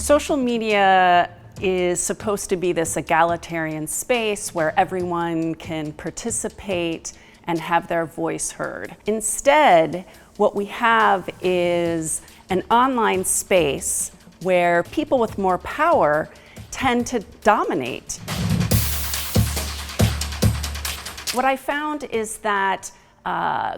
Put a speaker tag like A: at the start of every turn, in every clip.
A: Social media is supposed to be this egalitarian space where everyone can participate and have their voice heard. Instead, what we have is an online space where people with more power tend to dominate. What I found is that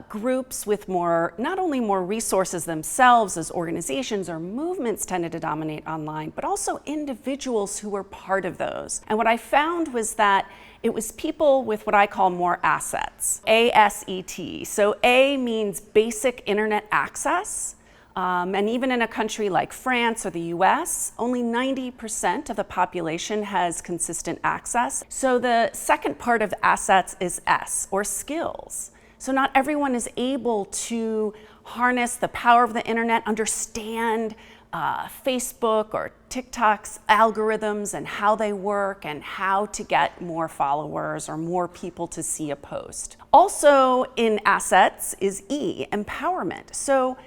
A: groups with not only more resources themselves as organizations or movements tended to dominate online, but also individuals who were part of those. And what I found was that it was people with what I call more assets, ASET. So A means basic internet access. And even in a country like France or the US, only 90% of the population has consistent access. So the second part of assets is S, or skills. So not everyone is able to harness the power of the internet, understand Facebook or TikTok's algorithms and how they work and how to get more followers or more people to see a post. Also in assets is E, empowerment. So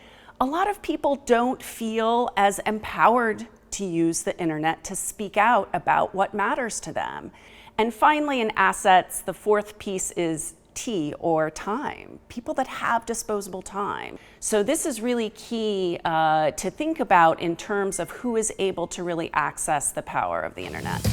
A: a lot of people don't feel as empowered to use the internet to speak out about what matters to them. And finally, in assets, the fourth piece is T, or time, people that have disposable time. So this is really key to think about in terms of who is able to really access the power of the internet.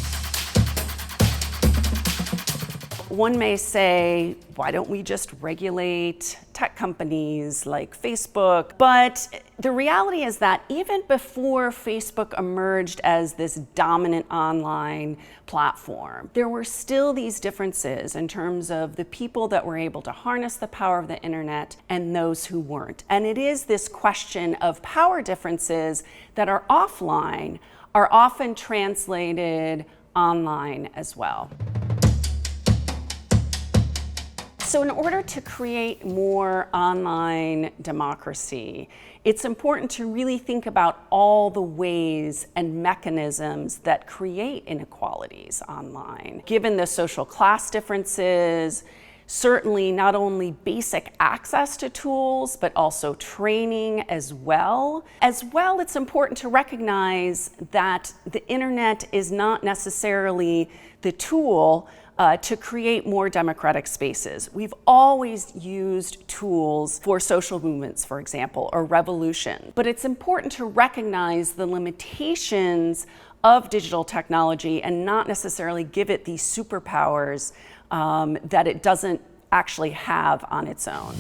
A: One may say, why don't we just regulate tech companies like Facebook? But the reality is that even before Facebook emerged as this dominant online platform, there were still these differences in terms of the people that were able to harness the power of the internet and those who weren't. And it is this question of power differences that are offline are often translated online as well. So in order to create more online democracy, it's important to really think about all the ways and mechanisms that create inequalities online. Given the social class differences, certainly not only basic access to tools, but also training as well. As well, it's important to recognize that the internet is not necessarily the tool to create more democratic spaces. We've always used tools for social movements, for example, or revolution. But it's important to recognize the limitations of digital technology and not necessarily give it these superpowers that it doesn't actually have on its own.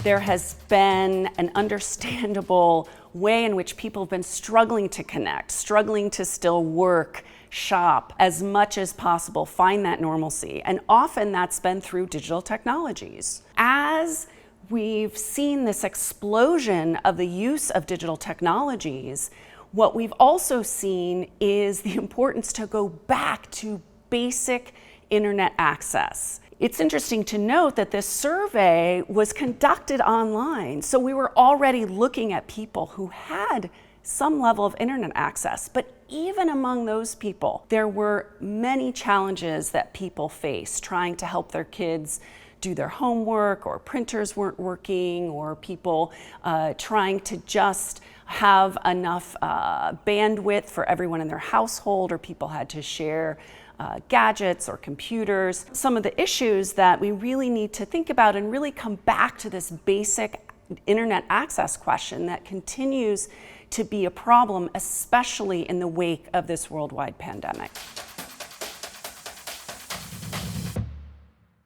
A: There has been an understandable way in which people have been struggling to connect, struggling to still work, shop as much as possible, find that normalcy. And often that's been through digital technologies. As we've seen this explosion of the use of digital technologies, what we've also seen is the importance to go back to basic internet access. It's interesting to note that this survey was conducted online, so we were already looking at people who had some level of internet access. But even among those people, there were many challenges that people faced trying to help their kids do their homework, or printers weren't working, or people trying to just have enough bandwidth for everyone in their household, or people had to share gadgets or computers. Some of the issues that we really need to think about and really come back to this basic internet access question that continues to be a problem, especially in the wake of this worldwide pandemic.